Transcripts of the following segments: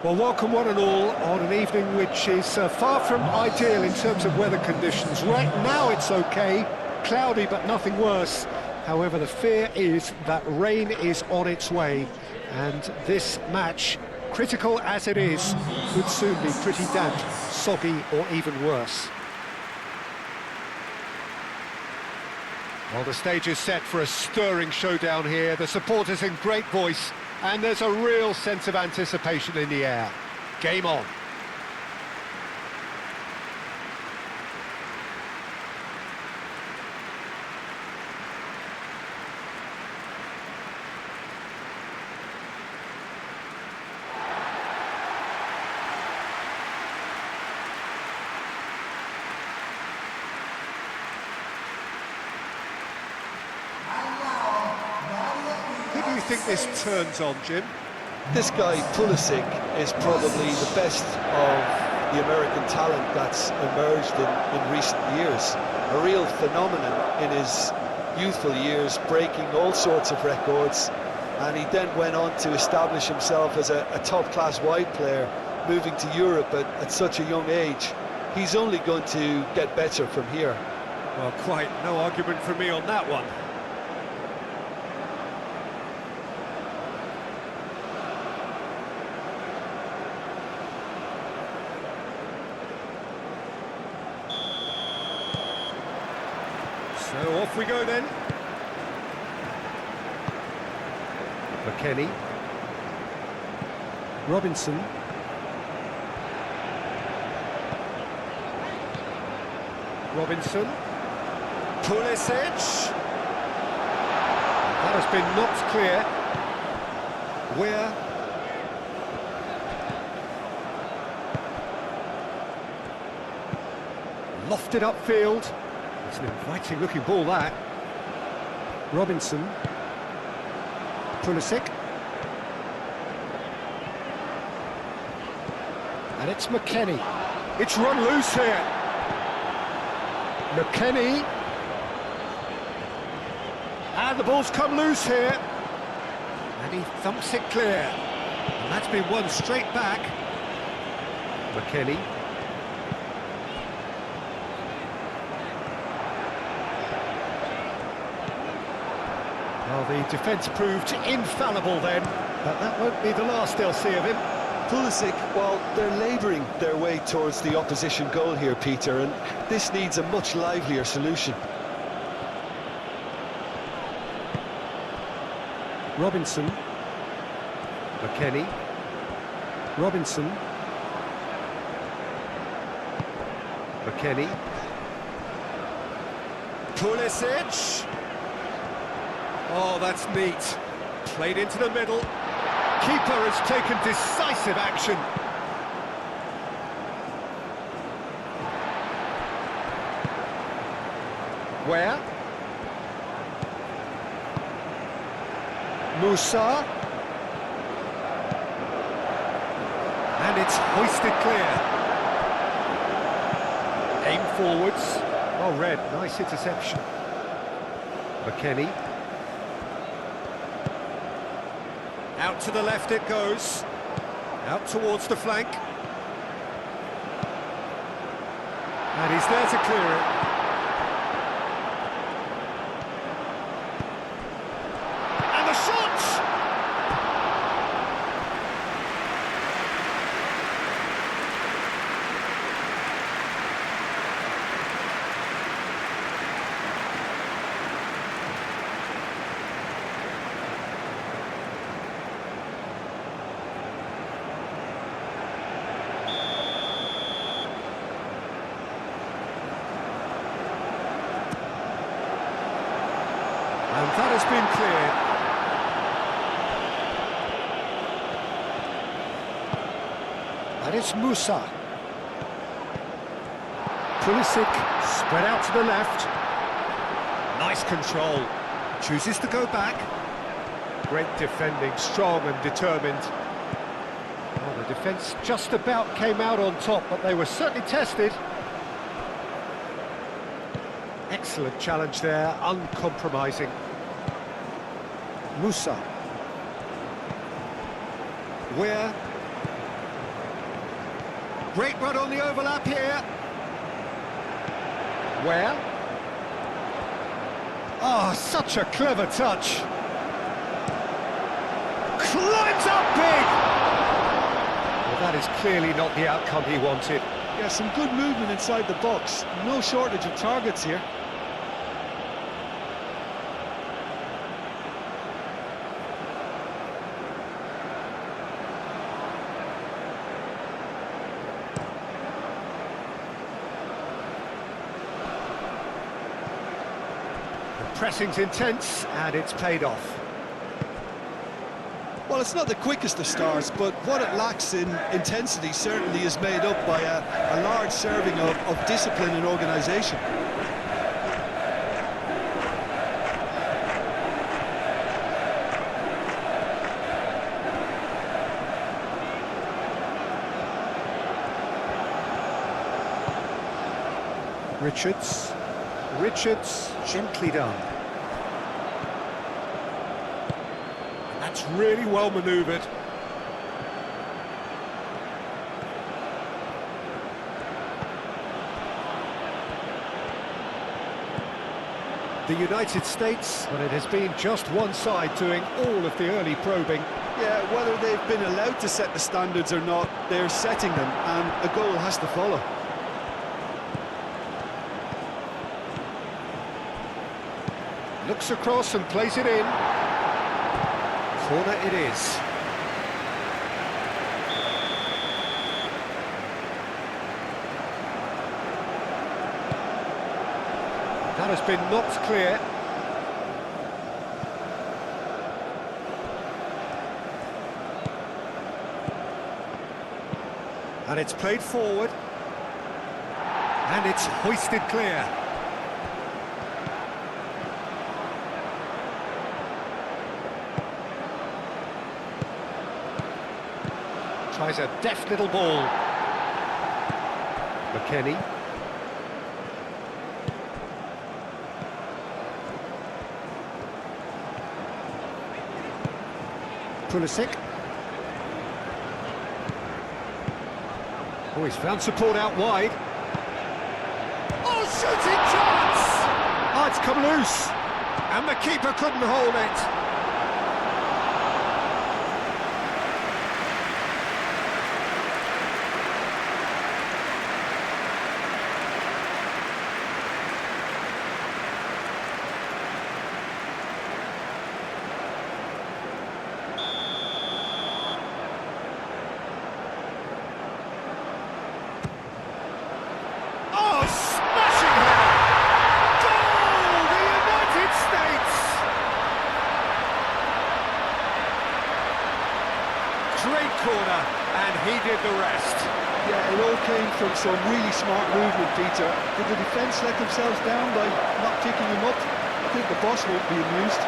Well, welcome one and all on an evening which is far from ideal in terms of weather conditions. Right now it's okay, cloudy but nothing worse. However, the fear is that rain is on its way, and this match, critical as it is, could soon be pretty damp, soggy or even worse. Well, the stage is set for a stirring showdown here. The supporters in great voice, and there's a real sense of anticipation in the air. Game on. Who do you think this turns on, Jim? This guy, Pulisic, is probably the best of the American talent that's emerged in recent years. A real phenomenon in his youthful years, breaking all sorts of records, and he then went on to establish himself as a top-class wide player, moving to Europe at such a young age. He's only going to get better from here. Well, quite no argument from me on that one. So off we go then. McKennie. Robinson. Robinson. Pulisic. That has been knocked clear. Where? Lofted upfield. It's an inviting looking ball, that. Robinson. Pulisic. And it's McKennie. It's run loose here. McKennie. And the ball's come loose here. And he thumps it clear. And that's been won straight back. McKennie. Well, the defence proved infallible then, but that won't be the last they'll see of him. Pulisic, well, they're labouring their way towards the opposition goal here, Peter, and this needs a much livelier solution. Robinson. McKennie. Robinson. McKennie. Pulisic. Oh, that's neat. Played into the middle. Keeper has taken decisive action. Where? Musa. And it's hoisted clear. Aim forwards. Oh, Red, nice interception. McKennie. Out to the left it goes. Out towards the flank. And he's there to clear it. And the shot! And that has been cleared. And it's Musa. Pulisic spread out to the left. Nice control. Chooses to go back. Great defending, strong and determined. Well, the defence just about came out on top, but they were certainly tested. Excellent challenge there, uncompromising. Musa. Where? Great run on the overlap here. Where? Oh, such a clever touch. Climbs up big! Well, that is clearly not the outcome he wanted. Yeah, some good movement inside the box. No shortage of targets here. Pressing's intense, and it's paid off. Well, it's not the quickest of starts, but what it lacks in intensity certainly is made up by a large serving of discipline and organisation. Richards, gently done. That's really well manoeuvred. The United States, but it has been just one side doing all of the early probing. Yeah, whether they've been allowed to set the standards or not, they're setting them, and a goal has to follow. Looks across and plays it in. Corner it is. That has been knocked clear. And it's played forward. And it's hoisted clear. Tries a deft little ball. McKennie. Pulisic. Oh, he's found support out wide. Oh, shooting chance! Oh, it's come loose. And the keeper couldn't hold it. Great corner, and he did the rest. Yeah, it all came from some really smart movement, Peter. Did the defence let themselves down by not picking him up? I think the boss won't be amused.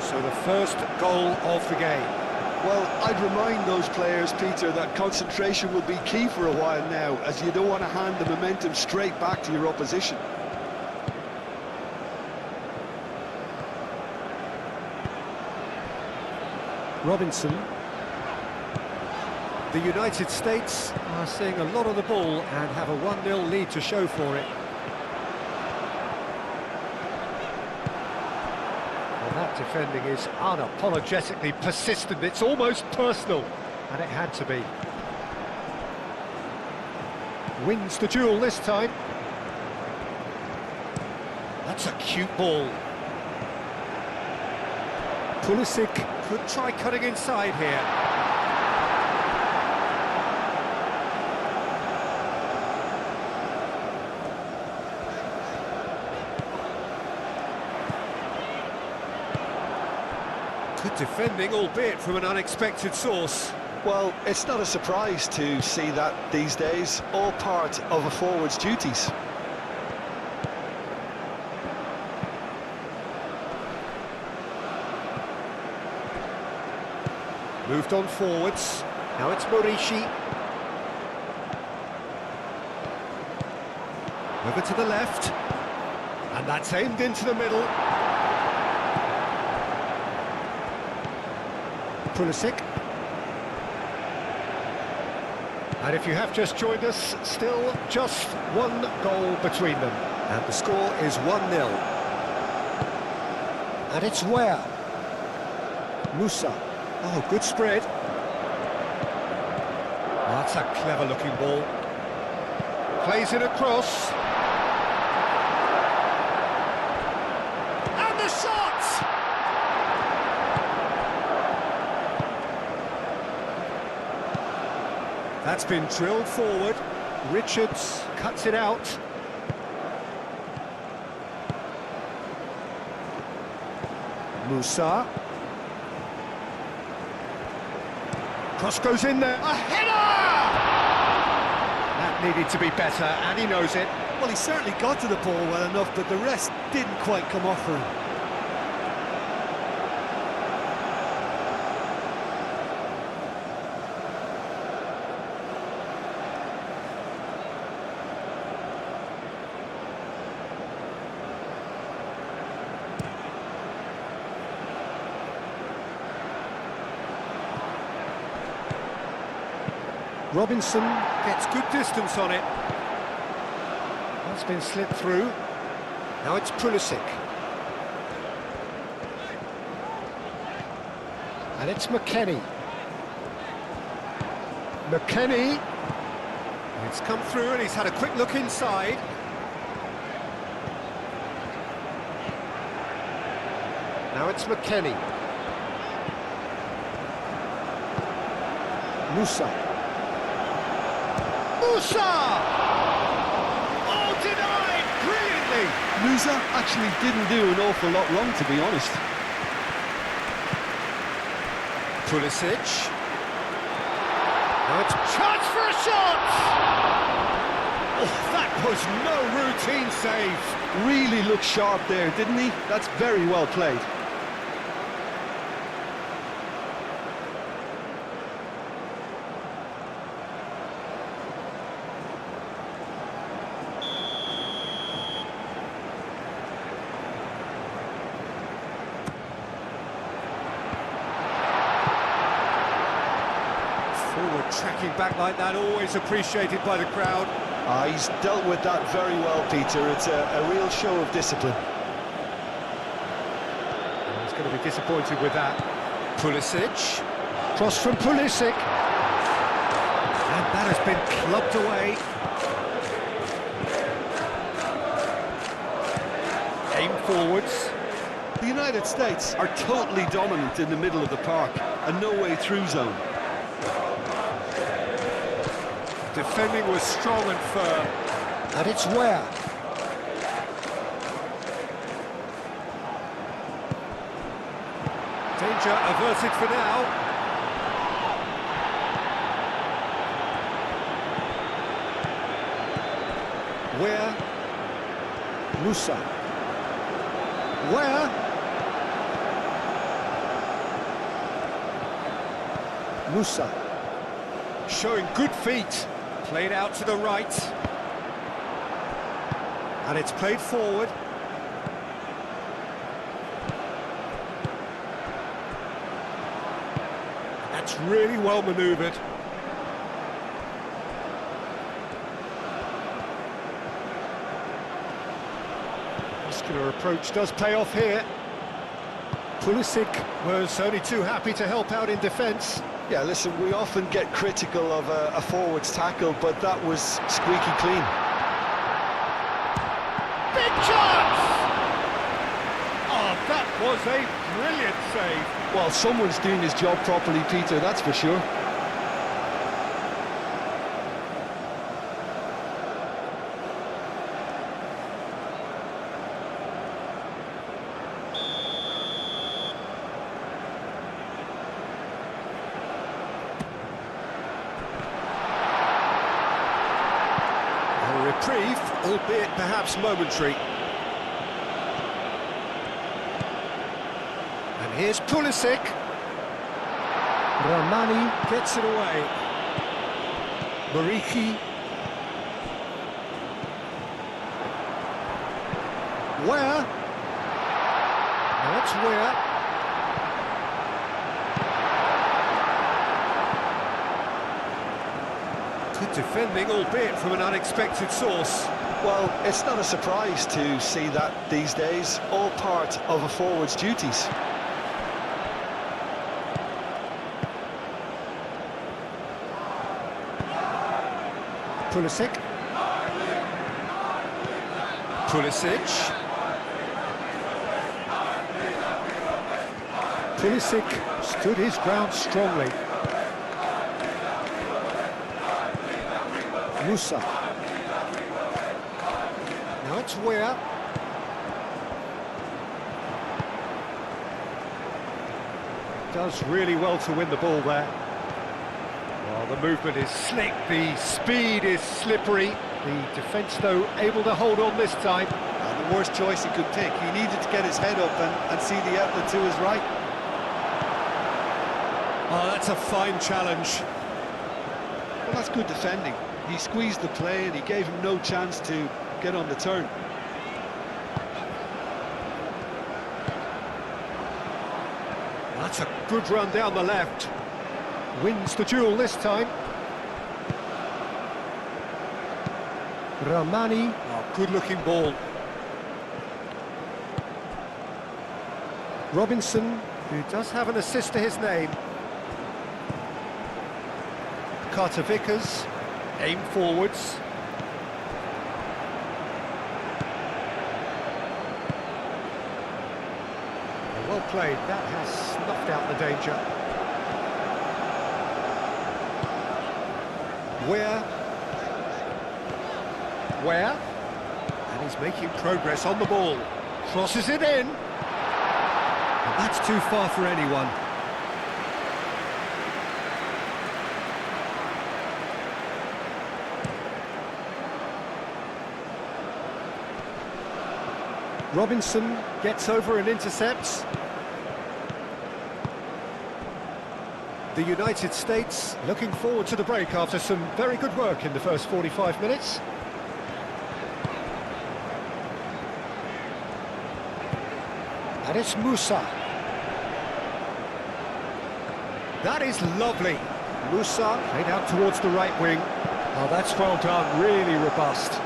So the first goal of the game. Well, I'd remind those players, Peter, that concentration will be key for a while now, as you don't want to hand the momentum straight back to your opposition. Robinson. The United States are seeing a lot of the ball and have a 1-0 lead to show for it. That defending is unapologetically persistent. It's almost personal, and it had to be. Wins the duel this time. That's a cute ball. Pulisic could try cutting inside here. Good defending, albeit from an unexpected source. Well, it's not a surprise to see that these days, all part of a forward's duties. Moved on forwards. Now it's Morishi. Over to the left. And that's aimed into the middle. Pulisic. And if you have just joined us, still just one goal between them. And the score is 1-0. And it's where? Musa. Oh, good spread. Oh, that's a clever-looking ball. Plays it across. And the shot! That's been drilled forward. Richards cuts it out. Musa. Cross goes in there. A header! That needed to be better, and he knows it. Well, he certainly got to the ball well enough, but the rest didn't quite come off for him. Robinson gets good distance on it. That's been slipped through. Now it's Pulisic. And it's McKennie. McKennie. It's come through and he's had a quick look inside. Now it's McKennie. Musa. Musa! Oh, denied! Brilliantly! Musa actually didn't do an awful lot wrong, to be honest. Pulisic. Now it's chance for a shot! Oh, that was no routine save. Really looked sharp there, didn't he? That's very well played. Forward tracking back like that, always appreciated by the crowd. He's dealt with that very well, Peter. It's a real show of discipline. He's going to be disappointed with that. Pulisic. Cross from Pulisic. And that has been clubbed away. Aim forwards. The United States are totally dominant in the middle of the park, a no-way-through zone. Defending was strong and firm. And it's where? Danger averted for now. Where? Musa. Where? Musa. Showing good feet. Played out to the right. And it's played forward. That's really well manoeuvred. Muscular approach does pay off here. Pulisic was only too happy to help out in defence. Yeah, listen, we often get critical of a forward's tackle, but that was squeaky clean. Big chance! Oh, that was a brilliant save. Well, someone's doing his job properly, Peter, that's for sure. albeit perhaps momentary. And here's Pulisic. Ramani gets it away. Mariki. Where? Now it's Where. Good defending, albeit from an unexpected source. Well, it's not a surprise to see that these days, all part of a forward's duties. Pulisic. Pulisic. Pulisic stood his ground strongly. Musa. Now it's Where. Does really well to win the ball there. Well, the movement is slick, the speed is slippery. The defence, though, able to hold on this time. The worst choice he could pick. He needed to get his head up and see the outlet to his right. Oh, that's a fine challenge. Well, that's good defending. He squeezed the play and he gave him no chance to get on the turn. That's a good run down the left. Wins the duel this time. Ramani. Oh, good-looking ball. Robinson, who does have an assist to his name. Carter Vickers. Aim forwards. Well played, that has snuffed out the danger. Where? And he's making progress on the ball. Crosses it in. And that's too far for anyone. Robinson gets over and intercepts. The United States looking forward to the break after some very good work in the first 45 minutes. And it's Musa. That is lovely. Musa played out towards the right wing. Oh, that's well done, really robust.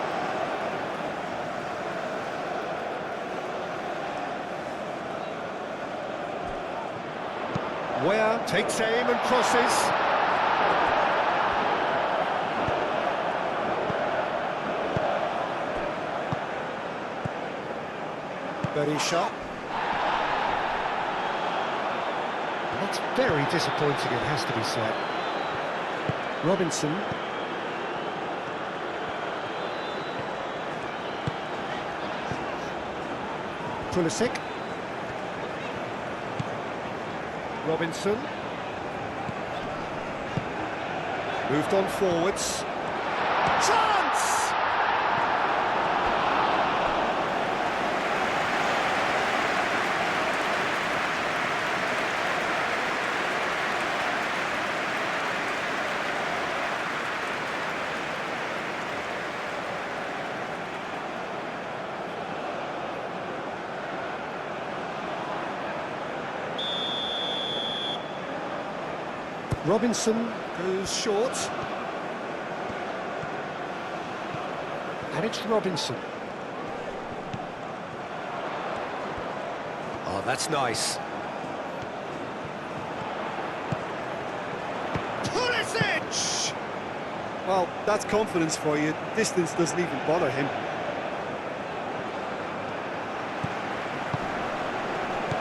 Where takes aim and crosses. Berisha. That's very disappointing, it has to be said. Robinson. Pulisic. Robinson. Moved on forwards. Chance! Robinson goes short. And it's Robinson. Oh, that's nice. Pulisic! Well, that's confidence for you. Distance doesn't even bother him.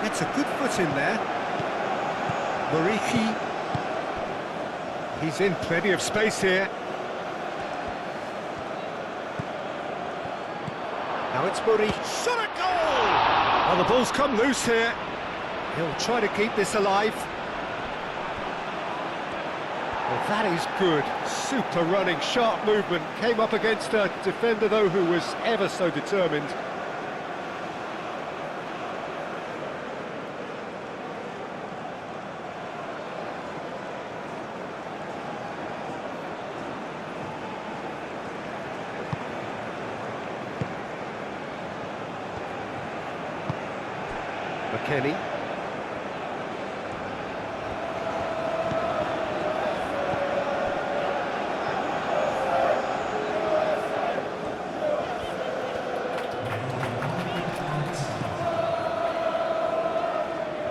That's a good foot in there. Mariki. He's in plenty of space here. Now it's Murray. Shot a goal! Well, the ball's come loose here. He'll try to keep this alive. Well, that is good. Super running, sharp movement. Came up against a defender, though, who was ever so determined. McKennie.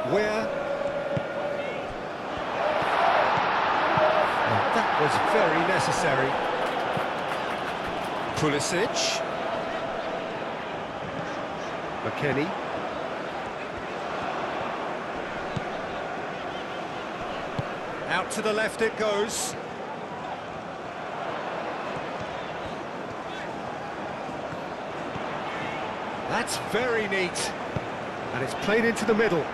Where? And that was very necessary. Pulisic. McKennie. Out to the left it goes. That's very neat. And it's played into the middle.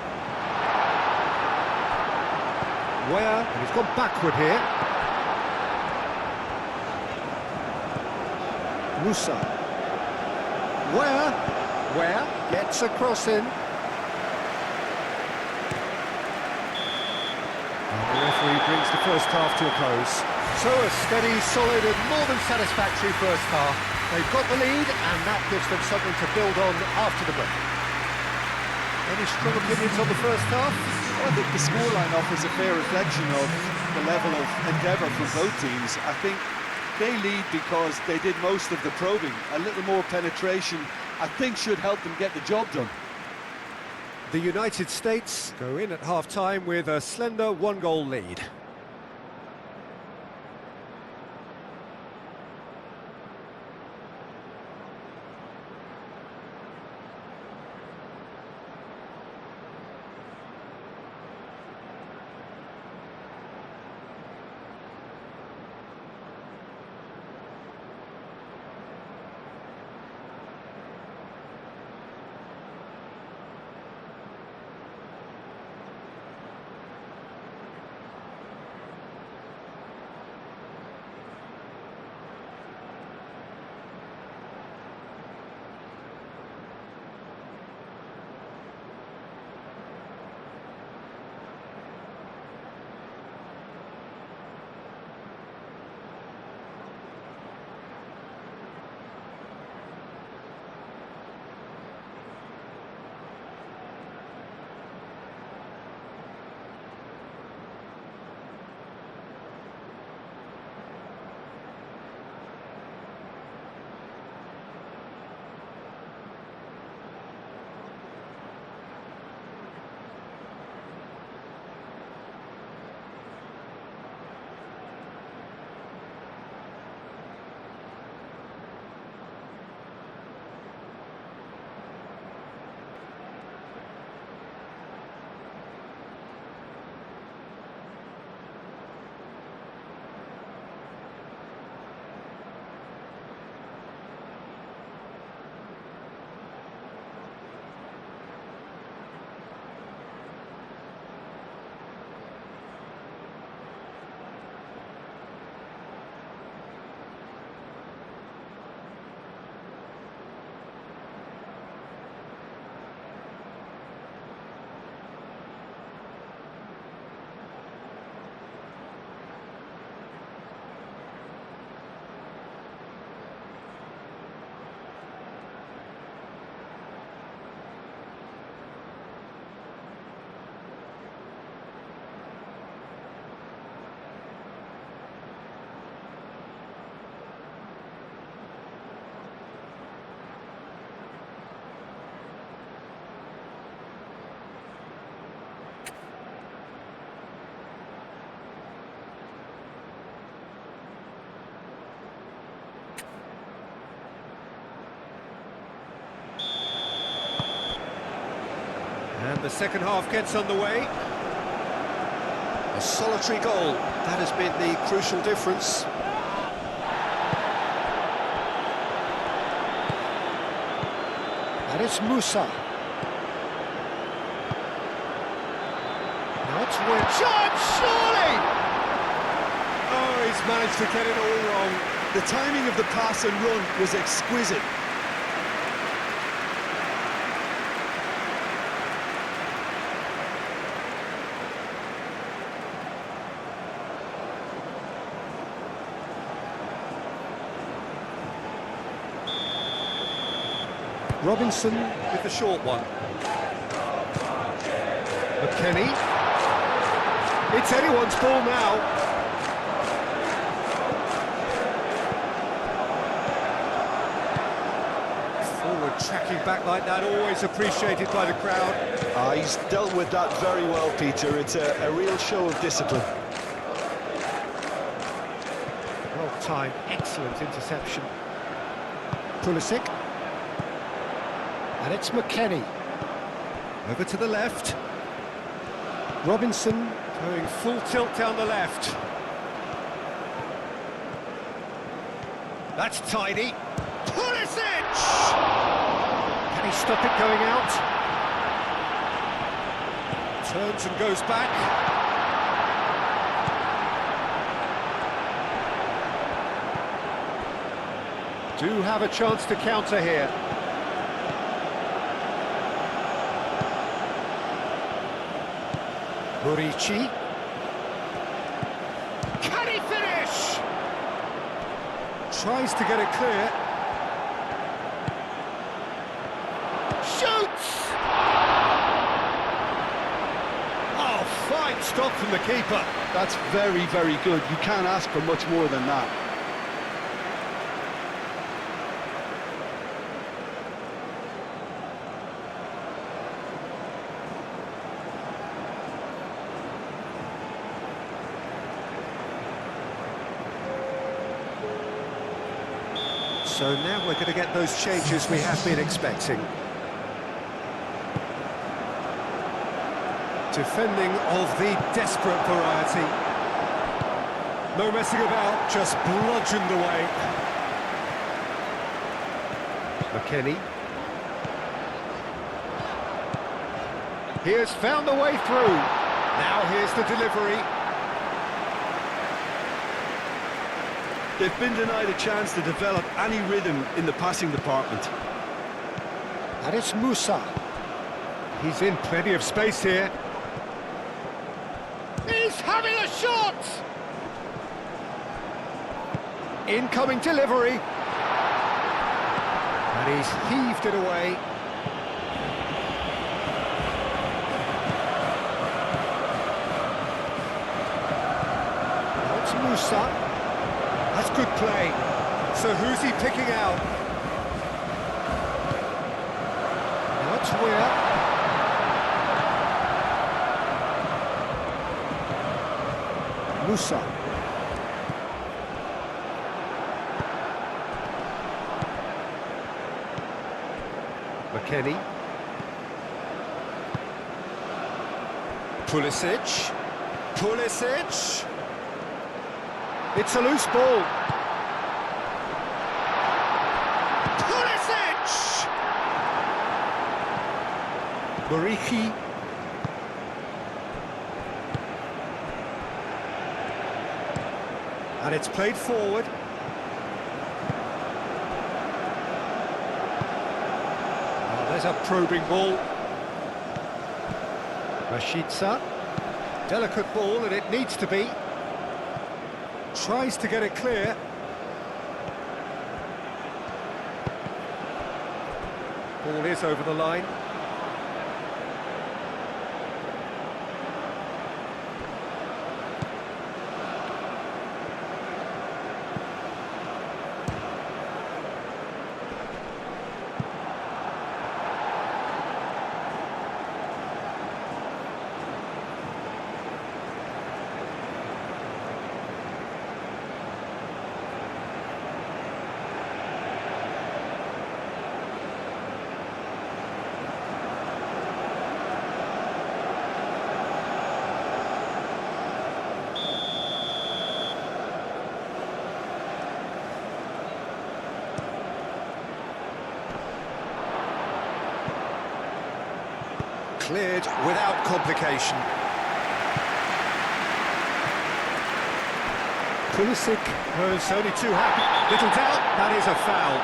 Where? And he's gone backward here. Musa. Where? Gets a cross in. The referee brings the first half to a close. So a steady, solid and more than satisfactory first half. They've got the lead and that gives them something to build on after the break. Any strong opinions on the first half? Well, I think the scoreline offers a fair reflection of the level of endeavour from both teams. I think they lead because they did most of the probing. A little more penetration, I think, should help them get the job done. The United States go in at half-time with a slender one-goal lead. And the second half gets underway. A solitary goal, that has been the crucial difference. And it's Musa. Now it's with John, surely! he's managed to get it all wrong. The timing of the pass and run was exquisite. Robinson with the short one. McKennie. It's anyone's ball now. Forward tracking back like that, always appreciated by the crowd. He's dealt with that very well, Peter. It's a real show of discipline. Well timed, excellent interception. Pulisic. And it's McKennie. Over to the left. Robinson going full tilt down the left. That's tidy. Pulisic! Can he stop it going out? Turns and goes back. Do have a chance to counter here. Murici. Can he finish? Tries to get it clear. Shoots! Oh, fine stop from the keeper. That's very, very good. You can't ask for much more than that. So now we're going to get those changes we have been expecting. Defending of the desperate variety. No messing about, just bludgeoned away. McKennie. He has found the way through. Now here's the delivery. They've been denied a chance to develop any rhythm in the passing department. And it's Musa. He's in plenty of space here. He's having a shot! Incoming delivery. And he's heaved it away. Now it's Musa. That's good play. So who's he picking out? Now it's Weir. Musa. McKennie. Pulisic. Pulisic. It's a loose ball. Pulisic! Murici. And it's played forward. Oh, there's a probing ball. Rashica. Delicate ball, and it needs to be. Tries to get it clear. Ball is over the line. Cleared without complication. Pulisic was only too happy. Little doubt, that is a foul.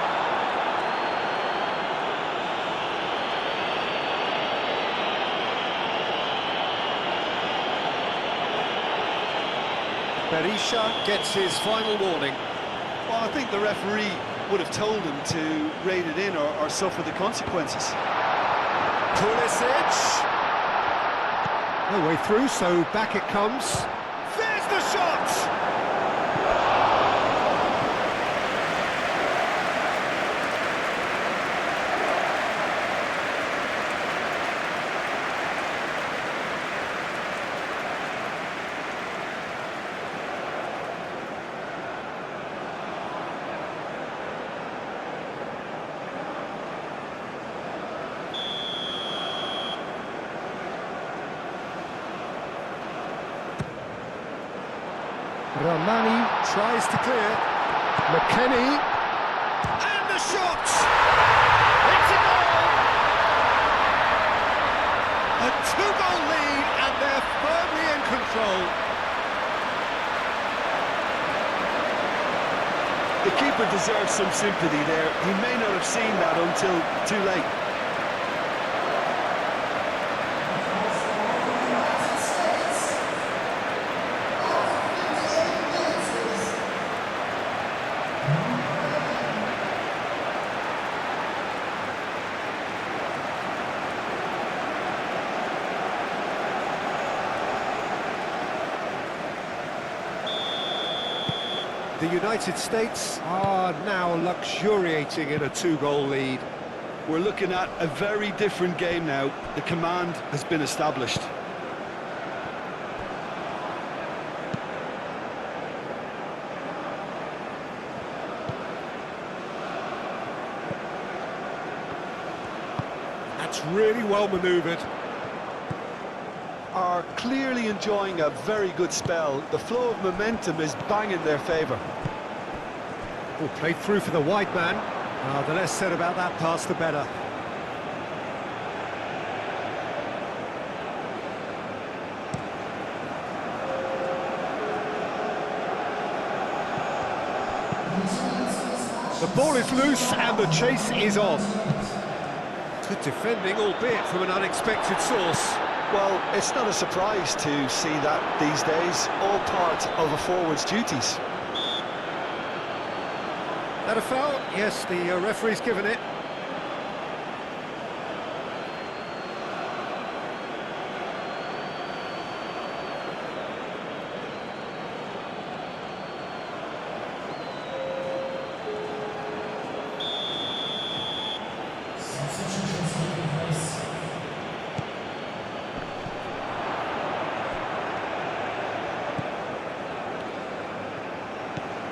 Berisha gets his final warning. Well, I think the referee would have told him to rein it in or suffer the consequences. Pulisic! No way through, so back it comes. There's the shot! Ramani tries to clear. McKennie. And the shot! It's a goal! A two-goal lead, and they're firmly in control. The keeper deserves some sympathy there. He may not have seen that until too late. The United States are now luxuriating in a two-goal lead. We're looking at a very different game now. The command has been established. That's really well manoeuvred. Are clearly enjoying a very good spell. The flow of momentum is bang in their favour. Oh, played through for the wide man. The less said about that pass, the better. The ball is loose and the chase is on. Good defending, albeit from an unexpected source. Well, it's not a surprise to see that these days, all part of a forward's duties. That a foul? Yes, the referee's given it.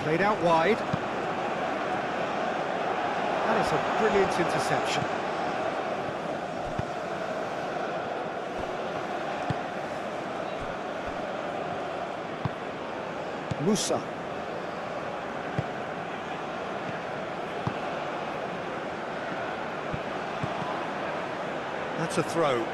Played out wide. That is a brilliant interception. Musa. That's a throw.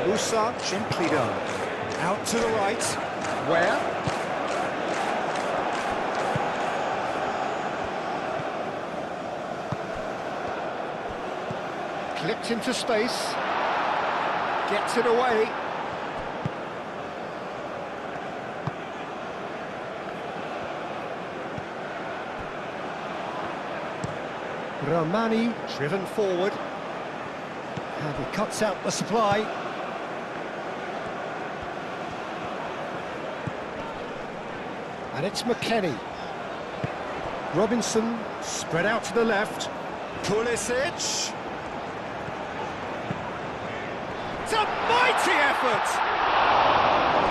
Musa gently done. Out to the right. Where? Clipped into space. Gets it away. Ramani driven forward. And he cuts out the supply. And it's McKennie. Robinson spread out to the left. Pulisic. It's a mighty effort!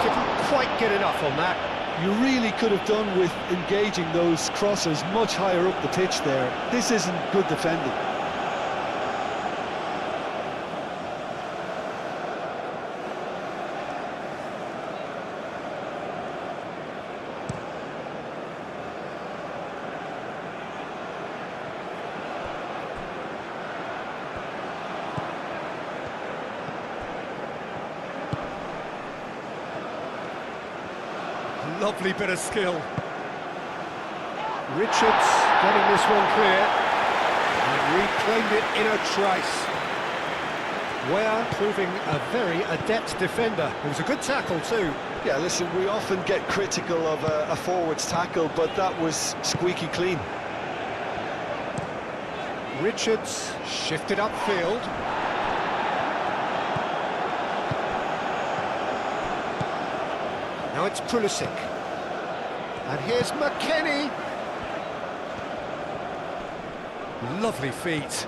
Couldn't quite get enough on that. You really could have done with engaging those crossers much higher up the pitch there. This isn't good defending. Lovely bit of skill. Richards getting this one clear. And reclaimed it in a trice. Ware proving a very adept defender. It was a good tackle too. Yeah, listen, we often get critical of a forward's tackle, but that was squeaky clean. Richards shifted upfield. Now it's Pulisic. And here's McKennie. Lovely feet.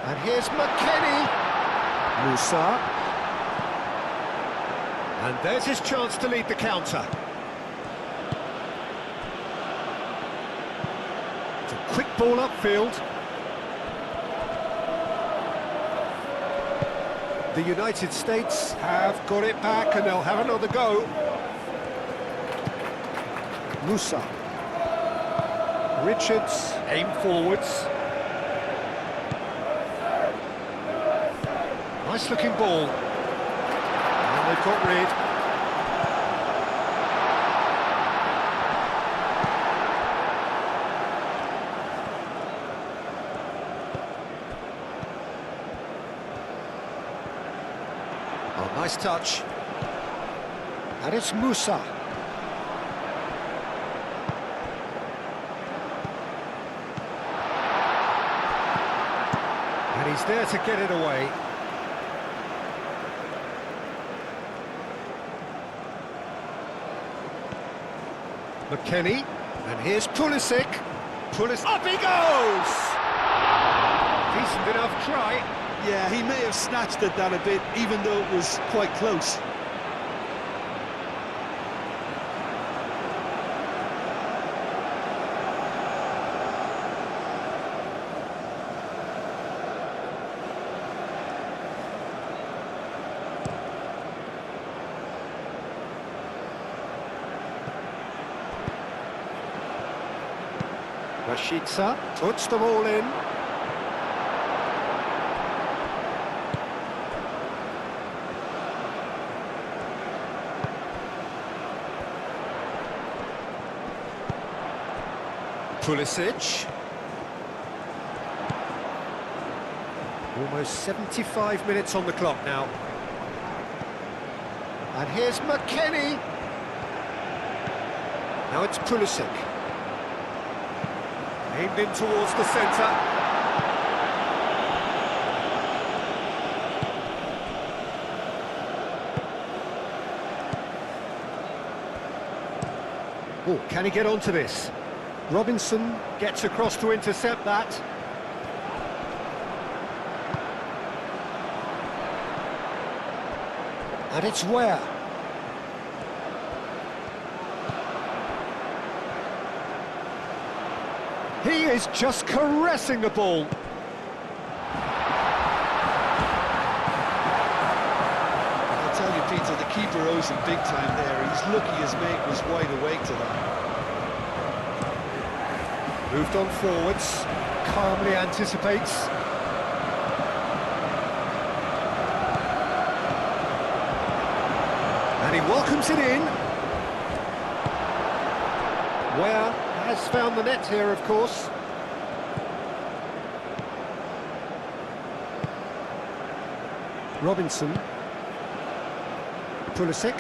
And here's McKennie. Musa. And there's his chance to lead the counter. It's a quick ball upfield. The United States have got it back and they'll have another go. Musa. Richards, aim forwards. Nice looking ball. And they've got rid. Oh, nice touch. And it's Musa. And he's there to get it away. McKennie, and here's Pulisic. Up he goes! Decent enough try. Yeah, he may have snatched at that a bit, even though it was quite close. Rashica puts them all in. Pulisic. Almost 75 minutes on the clock now. And here's McKennie. Now it's Pulisic. Aimed in towards the centre. Oh, can he get onto this? Robinson gets across to intercept that. And it's Ware. He is just caressing the ball. I'll tell you, Peter, the keeper owes him big time there. He's lucky his mate was wide awake to that. Moved on forwards, calmly anticipates. And he welcomes it in. Ware has found the net here, of course. Robinson. Pulisic.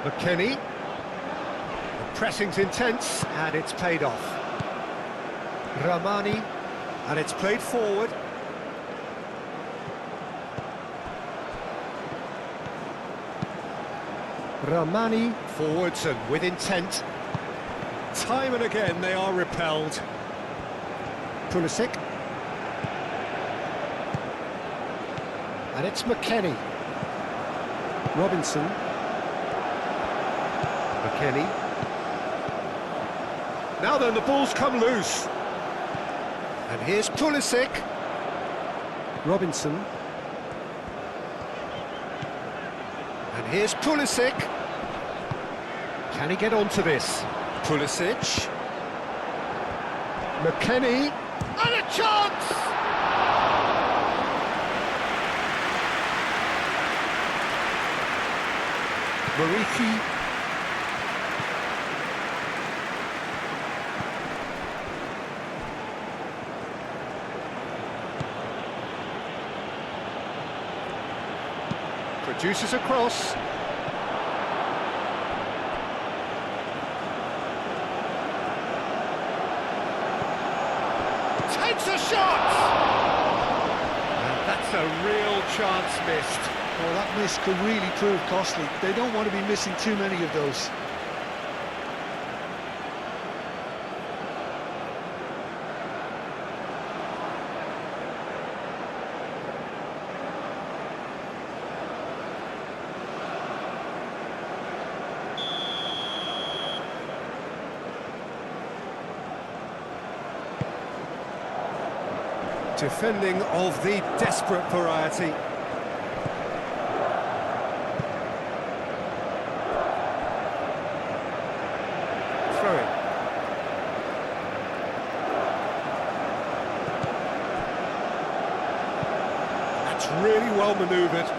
McKennie. The pressing's intense, and it's paid off. Ramani, and it's played forward. Ramani forwards and with intent. Time and again they are repelled. Pulisic. And it's McKennie. Robinson. McKennie. Now then, the ball's come loose. And here's Pulisic. Robinson. And here's Pulisic. Can he get onto this? Pulisic. McKennie. And a chance! Mariki. Produces a cross. Takes a shot! And that's a real chance missed. Well, that miss could really prove costly. They don't want to be missing too many of those. Defending of the desperate variety. Throw-in. That's really well manoeuvred.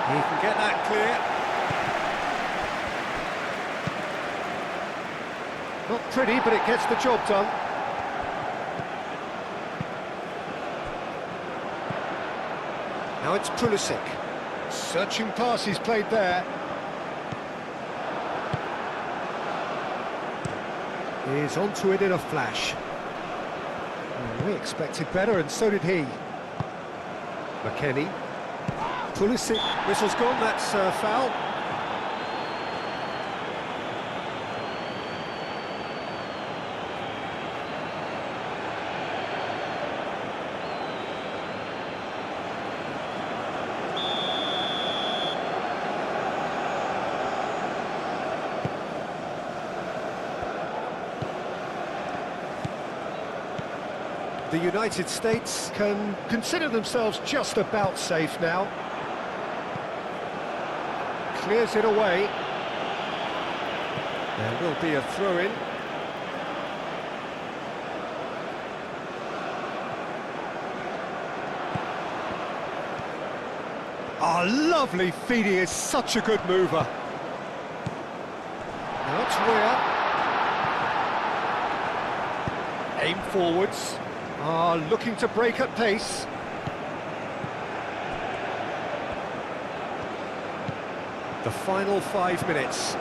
He can get that clear. Not pretty, but it gets the job done. Now it's Pulisic. Searching pass he's played there. He's onto it in a flash. Well, we expected better, and so did he. McKennie. Pulisic. Whistle's gone, that's foul. The United States can consider themselves just about safe now. Clears it away. There will be a throw-in. Oh, lovely feed, he is such a good mover. Now it's Weir. Aim forwards. Looking to break at pace. The final 5 minutes.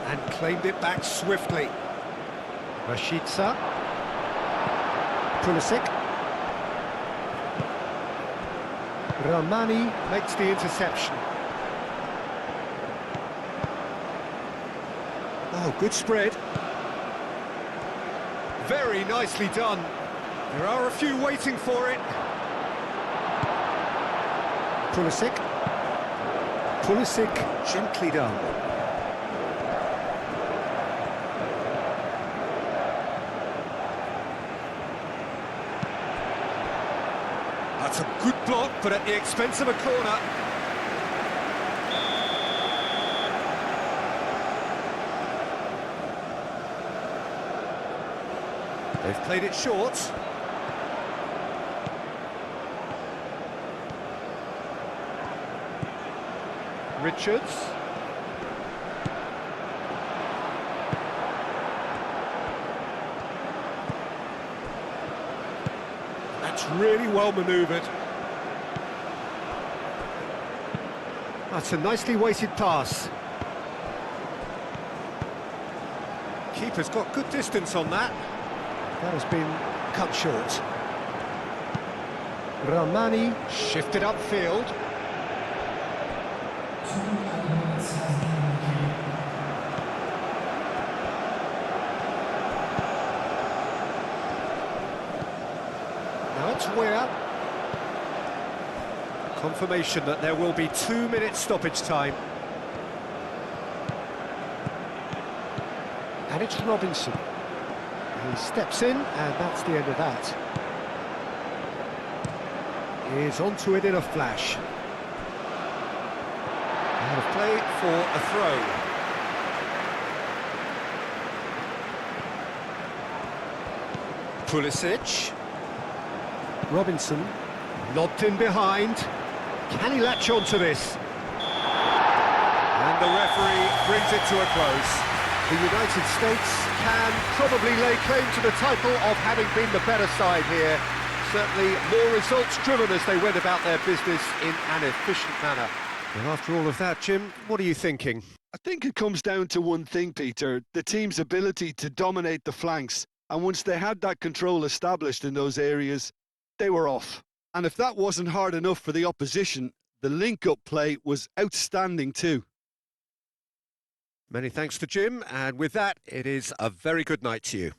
And claimed it back swiftly. Rashica. Pulisic. Ramani makes the interception. Oh, good spread. Very nicely done. There are a few waiting for it. Pulisic. Pulisic, gently done. That's a good block, but at the expense of a corner. They've played it short. Richards. That's really well manoeuvred. That's a nicely weighted pass. Keeper's got good distance on that. That has been cut short. Ramani shifted upfield. Now it's Weir. Confirmation that there will be 2 minutes stoppage time. And it's Robinson. He steps in, and that's the end of that. He's onto it in a flash. Out of play for a throw. Pulisic. Robinson. Lobbed in behind. Can he latch on to this? And the referee brings it to a close. The United States can probably lay claim to the title of having been the better side here. Certainly more results-driven as they went about their business in an efficient manner. Well, after all of that, Jim, what are you thinking? I think it comes down to one thing, Peter, the team's ability to dominate the flanks. And once they had that control established in those areas, they were off. And if that wasn't hard enough for the opposition, the link-up play was outstanding too. Many thanks to Jim, and with that, it is a very good night to you.